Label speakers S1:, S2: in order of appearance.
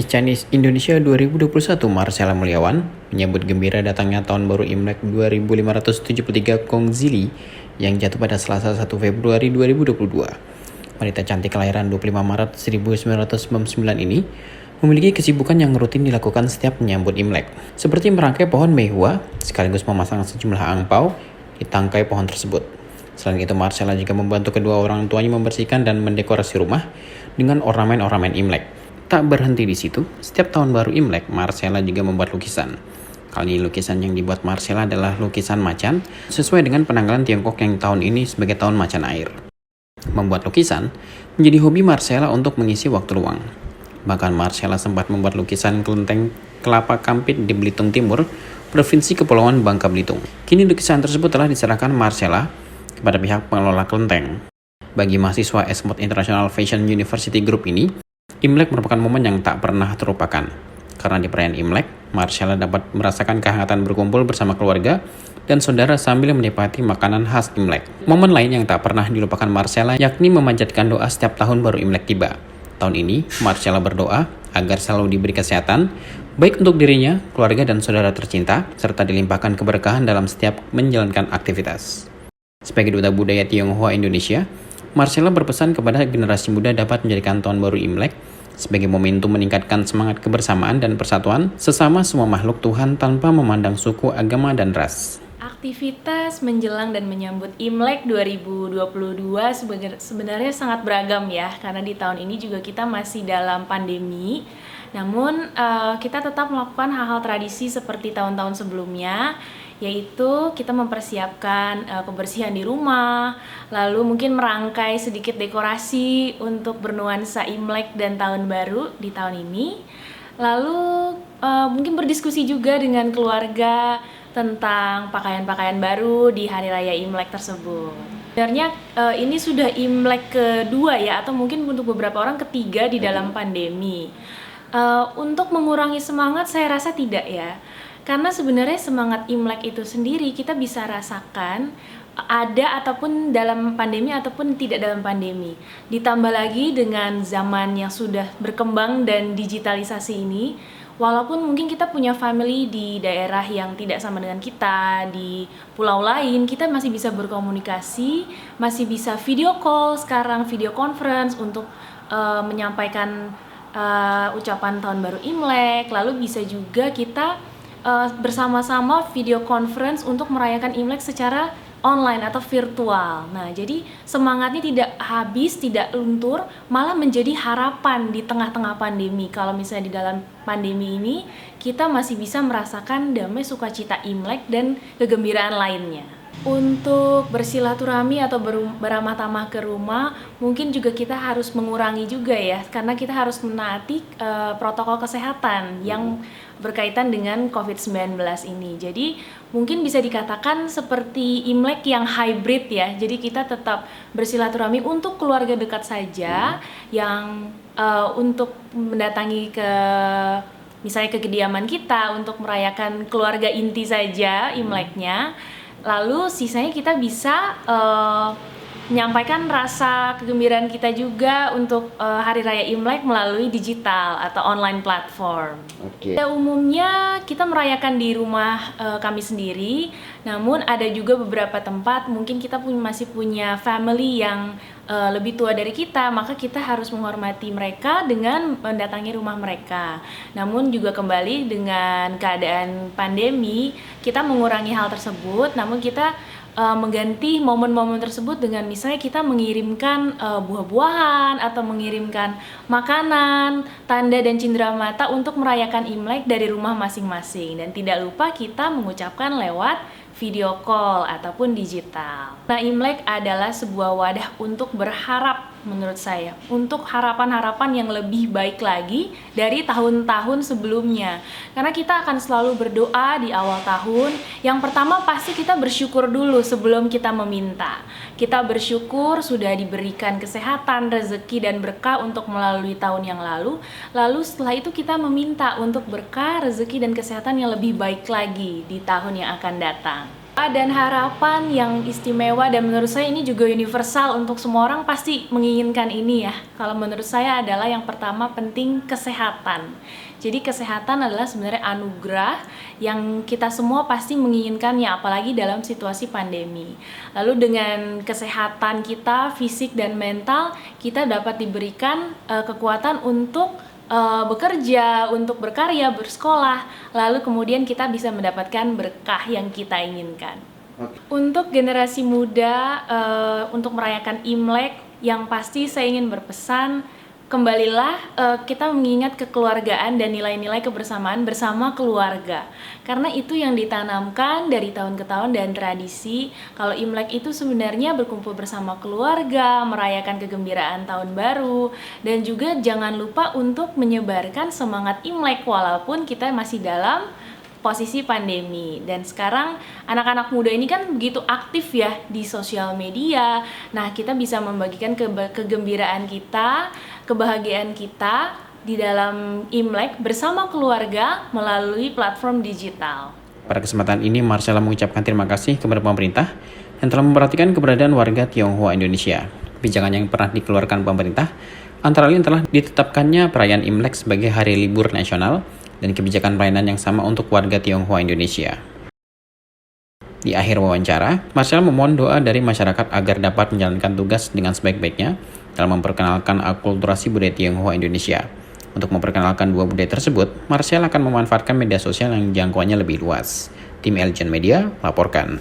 S1: Chinese Indonesia 2021 Marcella Mulyawan menyambut gembira datangnya tahun baru Imlek 2573 Kongzili yang jatuh pada Selasa 1 Februari 2022. Wanita cantik kelahiran 25 Maret 1999 ini memiliki kesibukan yang rutin dilakukan setiap menyambut Imlek, seperti merangkai pohon mehua sekaligus memasang sejumlah angpau di tangkai pohon tersebut. Selain itu, Marcella juga membantu kedua orang tuanya membersihkan dan mendekorasi rumah dengan ornamen-ornamen Imlek. Tak berhenti di situ, setiap tahun baru Imlek, Marcella juga membuat lukisan. Kali ini lukisan yang dibuat Marcella adalah lukisan macan, sesuai dengan penanggalan Tiongkok yang tahun ini sebagai tahun macan air. Membuat lukisan menjadi hobi Marcella untuk mengisi waktu luang. Bahkan Marcella sempat membuat lukisan kelenteng kelapa kampit di Belitung Timur, Provinsi Kepulauan Bangka Belitung. Kini lukisan tersebut telah diserahkan Marcella kepada pihak pengelola kelenteng. Bagi mahasiswa Esmod International Fashion University Group ini, Imlek merupakan momen yang tak pernah terlupakan. Karena di perayaan Imlek, Marcella dapat merasakan kehangatan berkumpul bersama keluarga dan saudara sambil menikmati makanan khas Imlek. Momen lain yang tak pernah dilupakan Marcella yakni memanjatkan doa setiap tahun baru Imlek tiba. Tahun ini, Marcella berdoa agar selalu diberi kesehatan, baik untuk dirinya, keluarga, dan saudara tercinta, serta dilimpahkan keberkahan dalam setiap menjalankan aktivitas. Sebagai duta budaya Tionghoa Indonesia, Marcella berpesan kepada generasi muda dapat menjadikan tahun baru Imlek sebagai momentum meningkatkan semangat kebersamaan dan persatuan sesama semua makhluk Tuhan tanpa memandang suku, agama, dan ras.
S2: Aktivitas menjelang dan menyambut Imlek 2022 sebenarnya sangat beragam ya, karena di tahun ini juga kita masih dalam pandemi. Namun kita tetap melakukan hal-hal tradisi seperti tahun-tahun sebelumnya, yaitu kita mempersiapkan kebersihan di rumah, lalu mungkin merangkai sedikit dekorasi untuk bernuansa Imlek dan Tahun Baru di tahun ini. Lalu mungkin berdiskusi juga dengan keluarga tentang pakaian-pakaian baru di Hari Raya Imlek tersebut. Sebenarnya ini sudah Imlek kedua ya, atau mungkin untuk beberapa orang ketiga di dalam pandemi. Untuk mengurangi semangat saya rasa tidak ya, karena sebenarnya semangat Imlek itu sendiri kita bisa rasakan ada ataupun dalam pandemi ataupun tidak dalam pandemi. Ditambah lagi dengan zaman yang sudah berkembang dan digitalisasi ini, walaupun mungkin kita punya family di daerah yang tidak sama dengan kita, di pulau lain, kita masih bisa berkomunikasi, masih bisa video call sekarang, video conference untuk menyampaikan ucapan tahun baru Imlek. Lalu bisa juga kita bersama-sama video conference untuk merayakan Imlek secara online atau virtual. Nah, jadi semangatnya tidak habis, tidak luntur, malah menjadi harapan di tengah-tengah pandemi. Kalau misalnya di dalam pandemi ini kita masih bisa merasakan damai sukacita Imlek dan kegembiraan lainnya. Untuk bersilaturahmi atau beramah tamah ke rumah, mungkin juga kita harus mengurangi juga ya, karena kita harus menaati protokol kesehatan yang berkaitan dengan COVID-19 ini. Jadi mungkin bisa dikatakan seperti Imlek yang hybrid ya. Jadi kita tetap bersilaturahmi untuk keluarga dekat saja, yang untuk mendatangi ke misalnya ke kediaman kita untuk merayakan keluarga inti saja Imleknya. Lalu sisanya kita bisa menyampaikan rasa kegembiraan kita juga untuk Hari Raya Imlek melalui digital atau online platform. Pada umumnya kita merayakan di rumah kami sendiri, namun ada juga beberapa tempat mungkin kita masih punya family yang lebih tua dari kita, maka kita harus menghormati mereka dengan mendatangi rumah mereka. Namun juga kembali dengan keadaan pandemi, kita mengurangi hal tersebut, namun kita mengganti momen-momen tersebut dengan misalnya kita mengirimkan buah-buahan atau mengirimkan makanan, tanda dan cindera mata untuk merayakan Imlek dari rumah masing-masing. Dan tidak lupa kita mengucapkan lewat video call ataupun digital. Nah, Imlek adalah sebuah wadah untuk berharap menurut saya, untuk harapan-harapan yang lebih baik lagi dari tahun-tahun sebelumnya. Karena kita akan selalu berdoa di awal tahun. Yang pertama pasti kita bersyukur dulu sebelum kita meminta. Kita bersyukur sudah diberikan kesehatan, rezeki, dan berkah untuk melalui tahun yang lalu. Lalu setelah itu kita meminta untuk berkah, rezeki, dan kesehatan yang lebih baik lagi di tahun yang akan datang. Dan harapan yang istimewa dan menurut saya ini juga universal untuk semua orang pasti menginginkan ini ya. Kalau menurut saya adalah yang pertama penting kesehatan. Jadi kesehatan adalah sebenarnya anugerah yang kita semua pasti menginginkannya, apalagi dalam situasi pandemi. Lalu dengan kesehatan kita, fisik dan mental, kita dapat diberikan kekuatan untuk bekerja, untuk berkarya, bersekolah, lalu kemudian kita bisa mendapatkan berkah yang kita inginkan. Untuk generasi muda, untuk merayakan Imlek, yang pasti saya ingin berpesan, kembalilah kita mengingat kekeluargaan dan nilai-nilai kebersamaan bersama keluarga. Karena itu yang ditanamkan dari tahun ke tahun dan tradisi. Kalau Imlek itu sebenarnya berkumpul bersama keluarga, merayakan kegembiraan tahun baru, dan juga jangan lupa untuk menyebarkan semangat Imlek walaupun kita masih dalam posisi pandemi. Dan sekarang anak-anak muda ini kan begitu aktif ya di sosial media. Nah, kita bisa membagikan kegembiraan kita, kebahagiaan kita di dalam Imlek bersama keluarga melalui platform digital.
S1: Pada kesempatan ini, Marcella mengucapkan terima kasih kepada pemerintah yang telah memperhatikan keberadaan warga Tionghoa Indonesia. Kebijakan yang pernah dikeluarkan pemerintah antara lain telah ditetapkannya perayaan Imlek sebagai hari libur nasional dan kebijakan pelayanan yang sama untuk warga Tionghoa Indonesia. Di akhir wawancara, Marcella memohon doa dari masyarakat agar dapat menjalankan tugas dengan sebaik-baiknya dalam memperkenalkan akulturasi budaya Tionghoa Indonesia. Untuk memperkenalkan dua budaya tersebut, Marcella akan memanfaatkan media sosial yang jangkauannya lebih luas. Tim Eljan Media melaporkan.